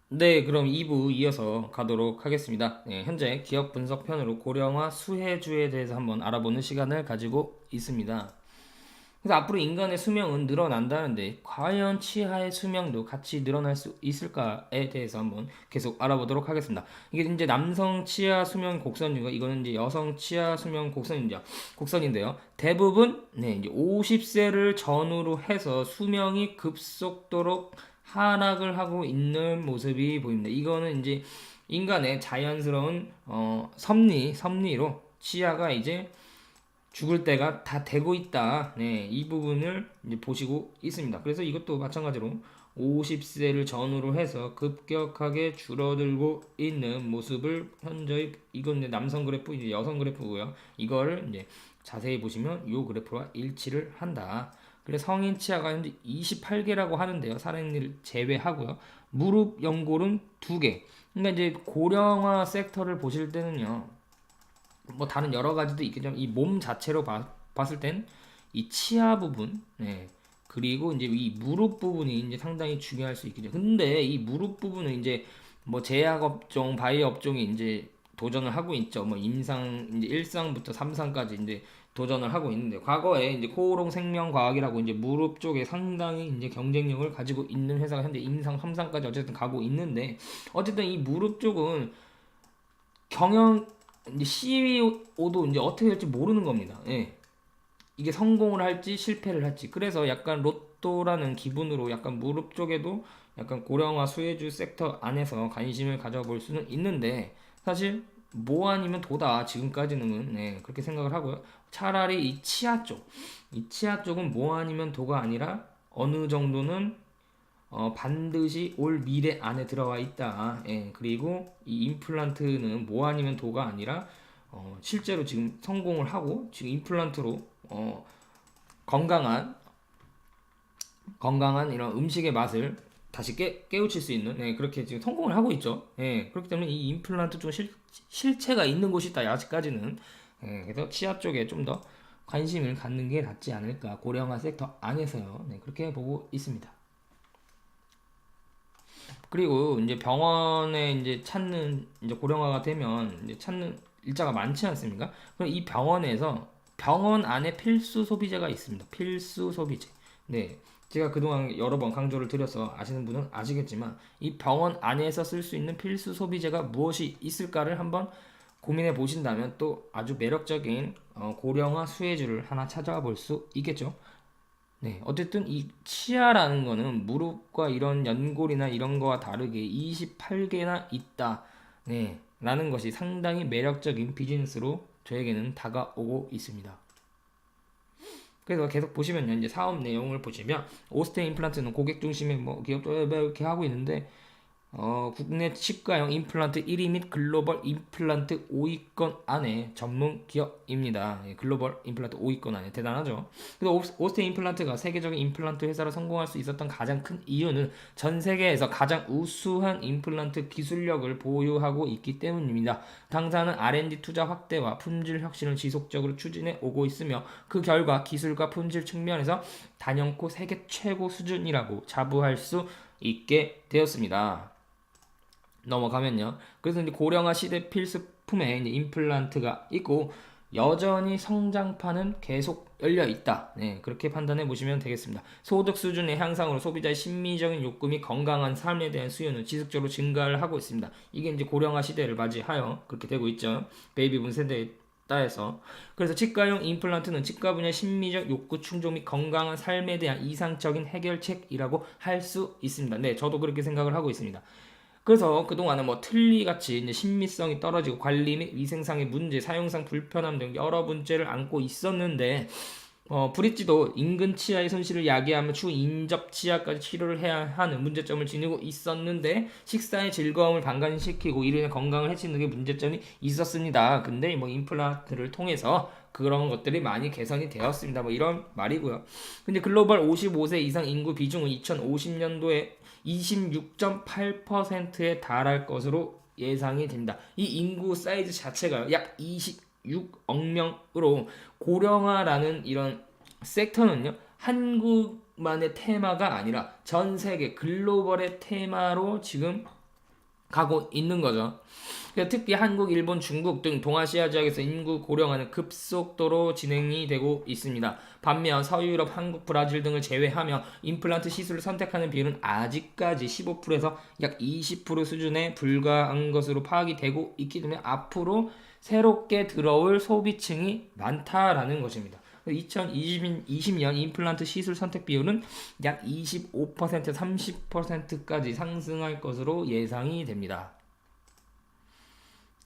네, 그럼 2부 이어서 가도록 하겠습니다. 네, 현재 기업 분석 편으로 고령화 수혜주에 대해서 한번 알아보는 시간을 가지고 있습니다. 그래서 앞으로 인간의 수명은 늘어난다는데 과연 치아의 수명도 같이 늘어날 수 있을까에 대해서 한번 계속 알아보도록 하겠습니다. 이게 이제 남성 치아 수명 곡선이고 이거는 이제 여성 치아 수명 곡선인데요. 대부분 네, 이제 50세를 전후로 해서 수명이 급속도로 하락을 하고 있는 모습이 보입니다. 이거는 이제 인간의 자연스러운 섭리로 치아가 이제 죽을 때가 다 되고 있다. 네, 이 부분을 이제 보시고 있습니다. 그래서 이것도 마찬가지로 50세를 전후로 해서 급격하게 줄어들고 있는 모습을 현저히 이건 이제 남성 그래프, 이제 여성 그래프고요. 이걸 이제 자세히 보시면 이 그래프와 일치를 한다. 그래서 성인 치아가 현재 28개라고 하는데요. 살인을 제외하고요. 무릎 연골은 2개. 그러니까 이제 고령화 섹터를 보실 때는요. 뭐 다른 여러 가지도 있겠지만 이 몸 자체로 봤을 땐 이 치아 부분, 네. 그리고 이제 이 무릎 부분이 이제 상당히 중요할 수 있겠죠. 근데 이 무릎 부분은 이제 뭐 제약 업종, 바이오 업종이 이제 도전을 하고 있죠. 뭐 임상 이제 1상부터 3상까지 이제 도전을 하고 있는데 과거에 이제 코오롱 생명과학이라고 이제 무릎 쪽에 상당히 이제 경쟁력을 가지고 있는 회사가 현재 임상 3상까지 어쨌든 가고 있는데 어쨌든 이 무릎 쪽은 경영 이제 CEO도 이제 어떻게 될지 모르는 겁니다. 예. 이게 성공을 할지 실패를 할지. 그래서 약간 로또라는 기분으로 약간 무릎 쪽에도 약간 고령화 수혜주 섹터 안에서 관심을 가져볼 수는 있는데 사실 뭐 아니면 도다 지금까지는 네, 그렇게 생각을 하고요. 차라리 이 치아 쪽, 이 치아 쪽은 뭐 아니면 도가 아니라 어느 정도는 반드시 올 미래 안에 들어와 있다. 예, 그리고 이 임플란트는 뭐 아니면 도가 아니라 실제로 지금 성공을 하고 지금 임플란트로 건강한 이런 음식의 맛을 다시 깨우칠 수 있는 그렇게 지금 성공을 하고 있죠. 예, 그렇기 때문에 이 임플란트 좀 실체가 있는 곳이 있다. 아직까지는. 예, 그래서 치아 쪽에 좀 더 관심을 갖는 게 낫지 않을까. 고령화 섹터 안에서요. 네, 그렇게 보고 있습니다. 그리고 이제 병원에 이제 찾는 이제 고령화가 되면 이제 찾는 일자가 많지 않습니까? 그럼 이 병원에서 병원 안에 필수 소비재가 있습니다. 필수 소비재. 네. 제가 그동안 여러 번 강조를 드려서 아시는 분은 아시겠지만 이 병원 안에서 쓸 수 있는 필수 소비재가 무엇이 있을까를 한번 고민해 보신다면 또 아주 매력적인 고령화 수혜주를 하나 찾아와 볼 수 있겠죠. 네, 어쨌든 이 치아라는 거는 무릎과 이런 연골이나 이런 거와 다르게 28개나 있다. 네, 라는 것이 상당히 매력적인 비즈니스로 저에게는 다가오고 있습니다. 그래서 계속 보시면요, 이제 사업 내용을 보시면 오스테 임플란트는 고객 중심의 뭐 기업도 이렇게 하고 있는데 국내 치과형 임플란트 1위 및 글로벌 임플란트 5위권 안에 전문 기업입니다. 예, 글로벌 임플란트 5위권 안에 대단하죠. 그래서 오스테 임플란트가 세계적인 임플란트 회사로 성공할 수 있었던 가장 큰 이유는 전 세계에서 가장 우수한 임플란트 기술력을 보유하고 있기 때문입니다. 당사는 R&D 투자 확대와 품질 혁신을 지속적으로 추진해 오고 있으며 그 결과 기술과 품질 측면에서 단연코 세계 최고 수준이라고 자부할 수 있게 되었습니다. 넘어가면요. 그래서 이제 고령화 시대 필수품에 이제 임플란트가 있고 여전히 성장판은 계속 열려 있다. 네, 그렇게 판단해 보시면 되겠습니다. 소득 수준의 향상으로 소비자의 심미적인 욕구 및 건강한 삶에 대한 수요는 지속적으로 증가를 하고 있습니다. 이게 이제 고령화 시대를 맞이하여 그렇게 되고 있죠. 베이비붐 세대에 따라서 그래서 치과용 임플란트는 치과 분야 심미적 욕구 충족 및 건강한 삶에 대한 이상적인 해결책이라고 할 수 있습니다. 네, 저도 그렇게 생각을 하고 있습니다. 그래서 그동안은 뭐 틀니같이 이제 신미성이 떨어지고 관리 및 위생상의 문제, 사용상 불편함 등 여러 문제를 안고 있었는데 브릿지도 인근 치아의 손실을 야기하며 추후 인접 치아까지 치료를 해야 하는 문제점을 지니고 있었는데 식사의 즐거움을 반감시키고 이로 인해 건강을 해치는 게 문제점이 있었습니다. 근데 뭐 임플란트를 통해서 그런 것들이 많이 개선이 되었습니다. 뭐 이런 말이고요. 근데 글로벌 55세 이상 인구 비중은 2050년도에 26.8%에 달할 것으로 예상이 됩니다. 이 인구 사이즈 자체가 약 26억 명으로 고령화라는 이런 섹터는요, 한국만의 테마가 아니라 전 세계 글로벌의 테마로 지금 가고 있는 거죠. 특히 한국, 일본, 중국 등 동아시아 지역에서 인구 고령화는 급속도로 진행이 되고 있습니다. 반면 서유럽, 한국, 브라질 등을 제외하며 임플란트 시술을 선택하는 비율은 아직까지 15%에서 약 20% 수준에 불과한 것으로 파악이 되고 있기 때문에 앞으로 새롭게 들어올 소비층이 많다라는 것입니다. 2020년 임플란트 시술 선택 비율은 약 25%, 30%까지 상승할 것으로 예상이 됩니다.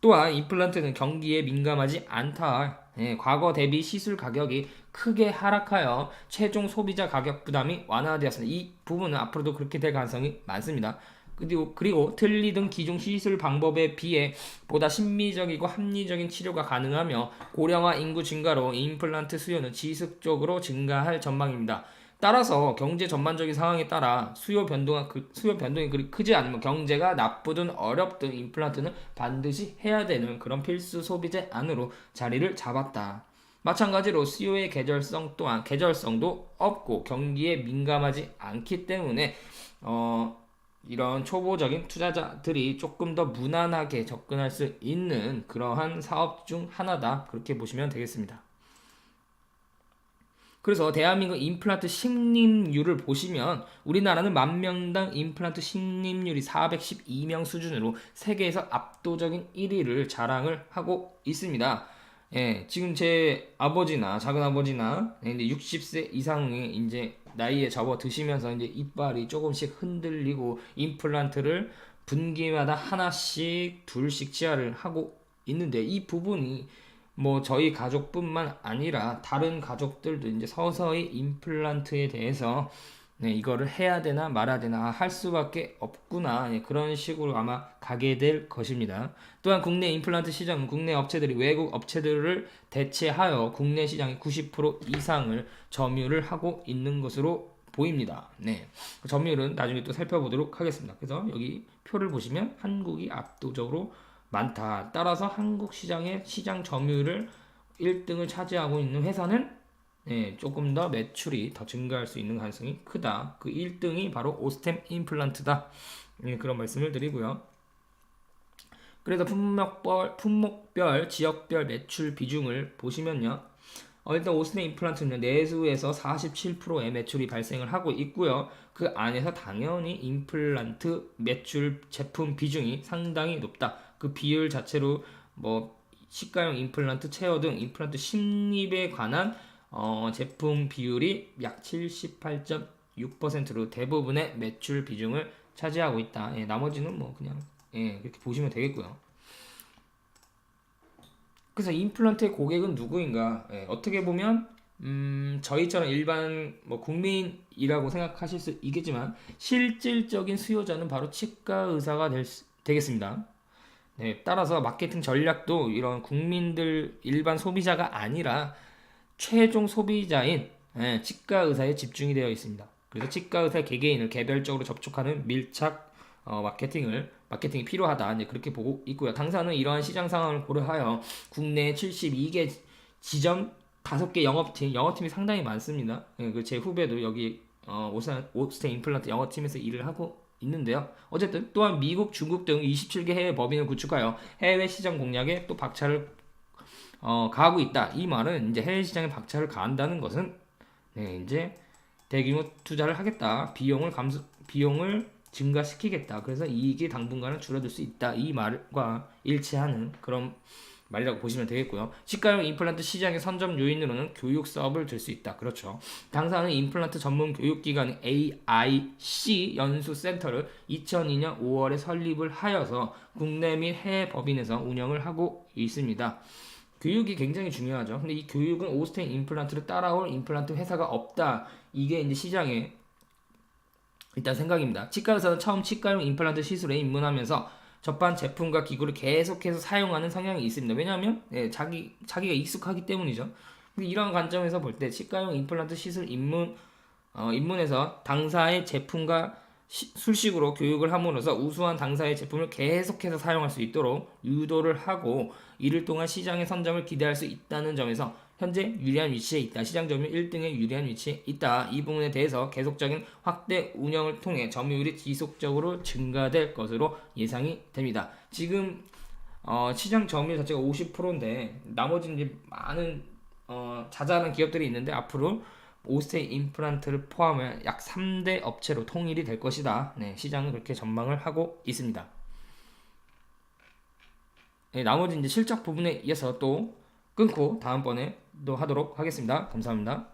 또한 임플란트는 경기에 민감하지 않다. 과거 대비 시술 가격이 크게 하락하여 최종 소비자 가격 부담이 완화되었습니다. 이 부분은 앞으로도 그렇게 될 가능성이 많습니다. 그리고 틀니 등 기존 시술 방법에 비해 보다 심미적이고 합리적인 치료가 가능하며 고령화 인구 증가로 임플란트 수요는 지속적으로 증가할 전망입니다. 따라서 경제 전반적인 상황에 따라 수요 변동이 그리 크지 않으면 경제가 나쁘든 어렵든 임플란트는 반드시 해야 되는 그런 필수 소비재 안으로 자리를 잡았다. 마찬가지로 수요의 계절성도 없고 경기에 민감하지 않기 때문에 이런 초보적인 투자자들이 조금 더 무난하게 접근할 수 있는 그러한 사업 중 하나다. 그렇게 보시면 되겠습니다. 그래서 대한민국 임플란트 식립률을 보시면 우리나라는 만명당 임플란트 식립률이 412명 수준으로 세계에서 압도적인 1위를 자랑을 하고 있습니다. 지금 제 아버지나 작은 아버지나 이제 60세 이상의 이제 나이에 접어 드시면서 이제 이빨이 조금씩 흔들리고 임플란트를 분기마다 하나씩 둘씩 치아를 하고 있는데 이 부분이 뭐 저희 가족뿐만 아니라 다른 가족들도 이제 서서히 임플란트에 대해서 이거를 해야 되나 말아야 되나 할 수밖에 없구나 그런 식으로 아마 가게 될 것입니다. 또한 국내 임플란트 시장은 국내 업체들이 외국 업체들을 대체하여 국내 시장의 90% 이상을 점유를 하고 있는 것으로 보입니다. 그 점유율은 나중에 또 살펴보도록 하겠습니다. 그래서 여기 표를 보시면 한국이 압도적으로 많다. 따라서 한국 시장의 시장 점유율을 1등을 차지하고 있는 회사는 조금 더 매출이 더 증가할 수 있는 가능성이 크다. 그 1등이 바로 오스템 임플란트다. 그런 말씀을 드리고요. 그래서 품목별, 지역별 매출 비중을 보시면요. 일단 오스템 임플란트는 내수에서 47%의 매출이 발생을 하고 있고요. 그 안에서 당연히 임플란트 매출 제품 비중이 상당히 높다. 그 비율 자체로 뭐 시가용 임플란트, 체어 등 임플란트 심립에 관한 제품 비율이 약 78.6%로 대부분의 매출 비중을 차지하고 있다. 나머지는 뭐 그냥 이렇게 보시면 되겠고요. 그래서 임플란트의 고객은 누구인가? 어떻게 보면 저희처럼 일반 뭐 국민이라고 생각하실 수 있겠지만 실질적인 수요자는 바로 치과 의사가 되겠습니다. 따라서 마케팅 전략도 이런 국민들 일반 소비자가 아니라 최종 소비자인 치과 의사에 집중이 되어 있습니다. 그래서 치과 의사 개개인을 개별적으로 접촉하는 밀착 마케팅이 필요하다. 그렇게 보고 있고요. 당사는 이러한 시장 상황을 고려하여 국내 72개 지점 5개 영업팀이 상당히 많습니다. 제 후배도 여기 오스템 임플란트 영업팀에서 일을 하고 있는데요. 어쨌든 또한 미국, 중국 등 27개 해외 법인을 구축하여 해외 시장 공략에 또 박차를 가하고 있다. 이 말은 이제 해외 시장에 박차를 가한다는 것은 이제 대규모 투자를 하겠다. 비용을 증가시키겠다. 그래서 이익이 당분간은 줄어들 수 있다. 이 말과 일치하는 그런 말이라고 보시면 되겠고요. 치과용 임플란트 시장의 선점 요인으로는 교육 사업을 들 수 있다. 그렇죠. 당사는 임플란트 전문 교육기관 AIC 연수센터를 2002년 5월에 설립을 하여서 국내 및 해외 법인에서 운영을 하고 있습니다. 교육이 굉장히 중요하죠. 근데 이 교육은 오스템 임플란트를 따라올 임플란트 회사가 없다. 이게 이제 시장에 일단 생각입니다. 치과 의사는 처음 치과용 임플란트 시술에 입문하면서 접한 제품과 기구를 계속해서 사용하는 성향이 있습니다. 왜냐하면 자기가 익숙하기 때문이죠. 이런 관점에서 볼 때 치과용 임플란트 시술 입문해서 당사의 제품과 술식으로 교육을 함으로써 우수한 당사의 제품을 계속해서 사용할 수 있도록 유도를 하고 이를 통한 시장의 선점을 기대할 수 있다는 점에서 현재 유리한 위치에 있다. 시장 점유율 1등에 유리한 위치에 있다. 이 부분에 대해서 계속적인 확대 운영을 통해 점유율이 지속적으로 증가될 것으로 예상이 됩니다. 지금 시장 점유율 자체가 50%인데 나머지 이제 많은 자잘한 기업들이 있는데 앞으로 오스테이 임플란트를 포함한 약 3대 업체로 통일이 될 것이다. 네, 시장은 그렇게 전망을 하고 있습니다. 네, 나머지 이제 실적 부분에 이어서 또 끊고 다음번에 또 하도록 하겠습니다. 감사합니다.